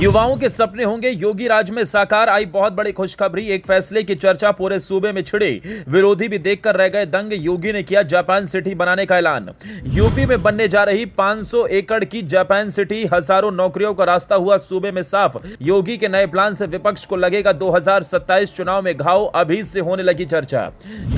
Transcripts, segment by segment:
युवाओं के सपने होंगे योगी राज में साकार। आई बहुत बड़ी खुशखबरी। एक फैसले की चर्चा पूरे सूबे में छिड़ी, विरोधी भी देखकर रह गए दंग। योगी ने किया जापान सिटी बनाने का ऐलान। यूपी में बनने जा रही 500 एकड़ की जापान सिटी, हजारों नौकरियों का रास्ता हुआ सूबे में साफ। योगी के नए प्लान से विपक्ष को लगेगा 2027 चुनाव में घाव, अभी से होने लगी चर्चा।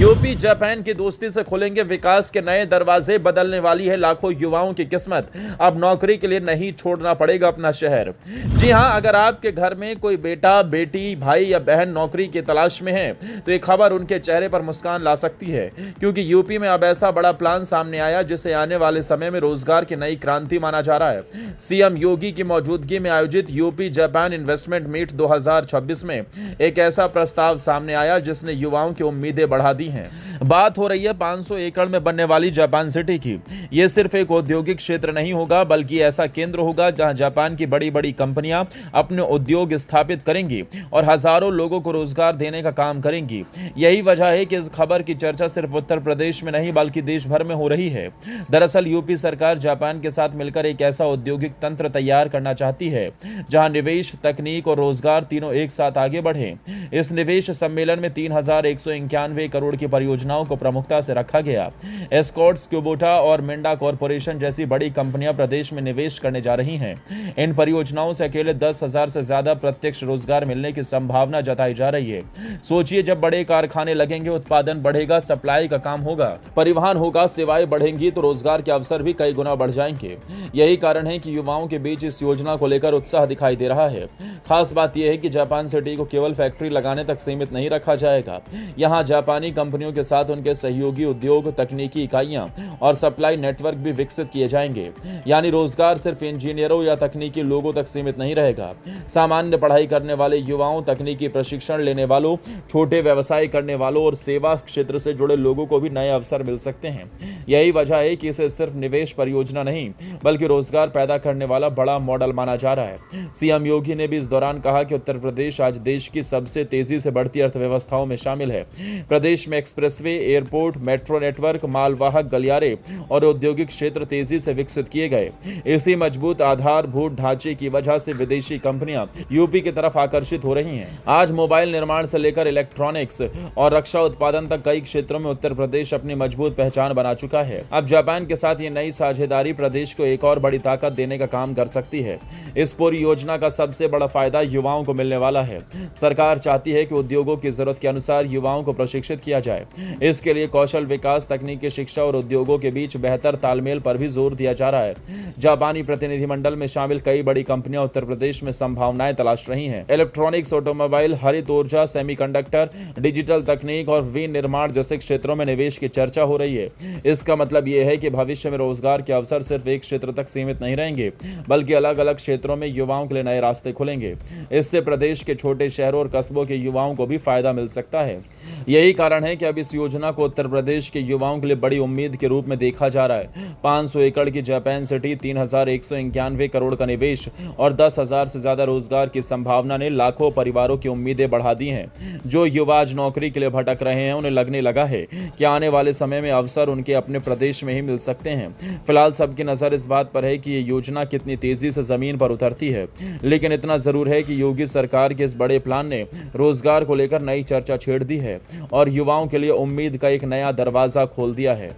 यूपी जापान की दोस्ती से खुलेंगे विकास के नए दरवाजे, बदलने वाली है लाखों युवाओं की किस्मत। अब नौकरी के लिए नहीं छोड़ना पड़ेगा अपना शहर। जी हां, अगर आपके घर में कोई बेटा, बेटी, भाई या बहन नौकरी की तलाश में है तो ये खबर उनके चेहरे पर मुस्कान ला सकती है, क्योंकि यूपी में अब ऐसा बड़ा प्लान सामने आया जिसे आने वाले समय में रोजगार की नई क्रांति माना जा रहा है। सीएम योगी की मौजूदगी में आयोजित यूपी जापान इन्वेस्टमेंट मीट 2026 में एक ऐसा प्रस्ताव सामने आया जिसने युवाओं की उम्मीदें बढ़ा दी हैं। बात हो रही है 500 एकड़ में बनने वाली जापान सिटी की। यह सिर्फ एक औद्योगिक क्षेत्र नहीं होगा, बल्कि ऐसा केंद्र होगा जहां जापान की बड़ी बड़ी कंपनियां अपने उद्योग स्थापित करेंगी और हजारों लोगों को रोजगार देने का काम करेंगी। यही वजह है कि इस खबर की चर्चा सिर्फ उत्तर प्रदेश में नहीं बल्कि देश भर में हो रही है। दरअसल यूपी सरकार जापान के साथ मिलकर एक ऐसा औद्योगिक तंत्र तैयार करना चाहती है जहां निवेश, तकनीक और रोजगार तीनों एक साथ आगे बढ़े। इस निवेश सम्मेलन में 3191 करोड़ की परियोजनाओं को प्रमुखता से रखा गया। एस्कॉर्ट्स, क्यूबोटा और मिंडा कॉरपोरेशन जैसी बड़ी कंपनियां प्रदेश में निवेश करने जा रही हैं। इन परियोजनाओं से अकेले 10,000 से ज्यादा प्रत्यक्ष रोजगार मिलने की संभावना जताई जा रही है। सोचिए, जब बड़े कारखाने लगेंगे, उत्पादन बढ़ेगा, सप्लाई का काम होगा, परिवहन होगा, सेवाएं बढ़ेंगी तो रोजगार के अवसर भी कई गुना बढ़ जाएंगे। यही कारण है कि युवाओं के बीच इस योजना को लेकर उत्साह दिखाई दे रहा है। खास बात यह है कि जापान सिटी को केवल फैक्ट्री लगाने तक सीमित नहीं रखा जाएगा। यहां जापानी कंपनियों के साथ उनके सहयोगी उद्योग, तकनीकी इकाइयां और सप्लाई नेटवर्क भी विकसित किए जाएंगे। यानी रोजगार सिर्फ इंजीनियरों या तकनीकी लोगों तक सीमित नहीं रहेगा। सामान्य पढ़ाई करने वाले युवाओं, तकनीकी प्रशिक्षण लेने वालों, छोटे व्यवसाय करने वालों और सेवा क्षेत्र से जुड़े लोगों को भी नए अवसर मिल सकते हैं। यही वजह है कि इसे सिर्फ निवेश परियोजना नहीं बल्कि रोजगार पैदा करने वाला बड़ा मॉडल माना जा रहा है। सीएम योगी ने भी इस दौरान कहा कि उत्तर प्रदेश आज देश की सबसे तेजी से बढ़ती अर्थव्यवस्थाओं में शामिल है। प्रदेश में एक्सप्रेसवे, एयरपोर्ट, मेट्रो नेटवर्क, मालवाहक गलियारे और औद्योगिक क्षेत्र तेजी से विकसित किए गए। इसी मजबूत आधारभूत ढांचे की वजह से विदेशी कंपनियां यूपी की तरफ आकर्षित हो रही हैं। आज मोबाइल निर्माण से लेकर इलेक्ट्रॉनिक्स और रक्षा उत्पादन तक कई क्षेत्रों में उत्तर प्रदेश अपनी मजबूत पहचान बना चुका है। अब जापान के साथ ये नई साझेदारी प्रदेश को एक और बड़ी ताकत देने का काम कर सकती है। इस पूरी योजना का सबसे बड़ा फायदा युवाओं को मिलने वाला है। सरकार चाहती है कि उद्योगों की जरूरत के अनुसार युवाओं को प्रशिक्षित किया जाए। इसके लिए कौशल विकास, तकनीकी शिक्षा और उद्योगों के बीच बेहतर तालमेल पर भी जोर दिया जा रहा है। जापानी प्रतिनिधिमंडल में शामिल कई बड़ी कंपनियां उत्तर प्रदेश में संभावनाएं तलाश रही हैं। इलेक्ट्रॉनिक्स, ऑटोमोबाइल, हरित ऊर्जा, सेमीकंडक्टर, डिजिटल तकनीक और विनिर्माण जैसे क्षेत्रों में निवेश की चर्चा हो रही है। इसका मतलब यह है कि भविष्य में रोजगार के अवसर सिर्फ एक क्षेत्र तक सीमित नहीं रहेंगे, बल्कि अलग अलग क्षेत्रों में युवाओं के लिए नए रास्ते खुलेंगे। इससे प्रदेश के छोटे शहरों और कस्बों के युवाओं को भी फायदा मिल सकता है। यही कारण है कि अब इस योजना को उत्तर प्रदेश के युवाओं के लिए बड़ी उम्मीद के रूप में देखा जा रहा है। 500 एकड़ की जापान सिटी, 3191 करोड़ का निवेश और 10,000 से ज्यादा रोजगार की संभावना ने लाखों परिवारों की उम्मीदें बढ़ा दी हैं। जो युवा आज नौकरी के लिए भटक रहे हैं, उन्हें लगने लगा है कि आने वाले समय में अवसर उनके अपने प्रदेश में ही मिल सकते हैं। फिलहाल सबकी नजर इस बात पर है कि ये योजना कितनी तेजी से जमीन पर उतरती है, लेकिन इतना जरूर है कि योगी सरकार के इस बड़े प्लान ने रोजगार को लेकर नई चर्चा छेड़ दी है और युवाओं के लिए उम्मीद का एक नया दरवाजा खोल दिया है।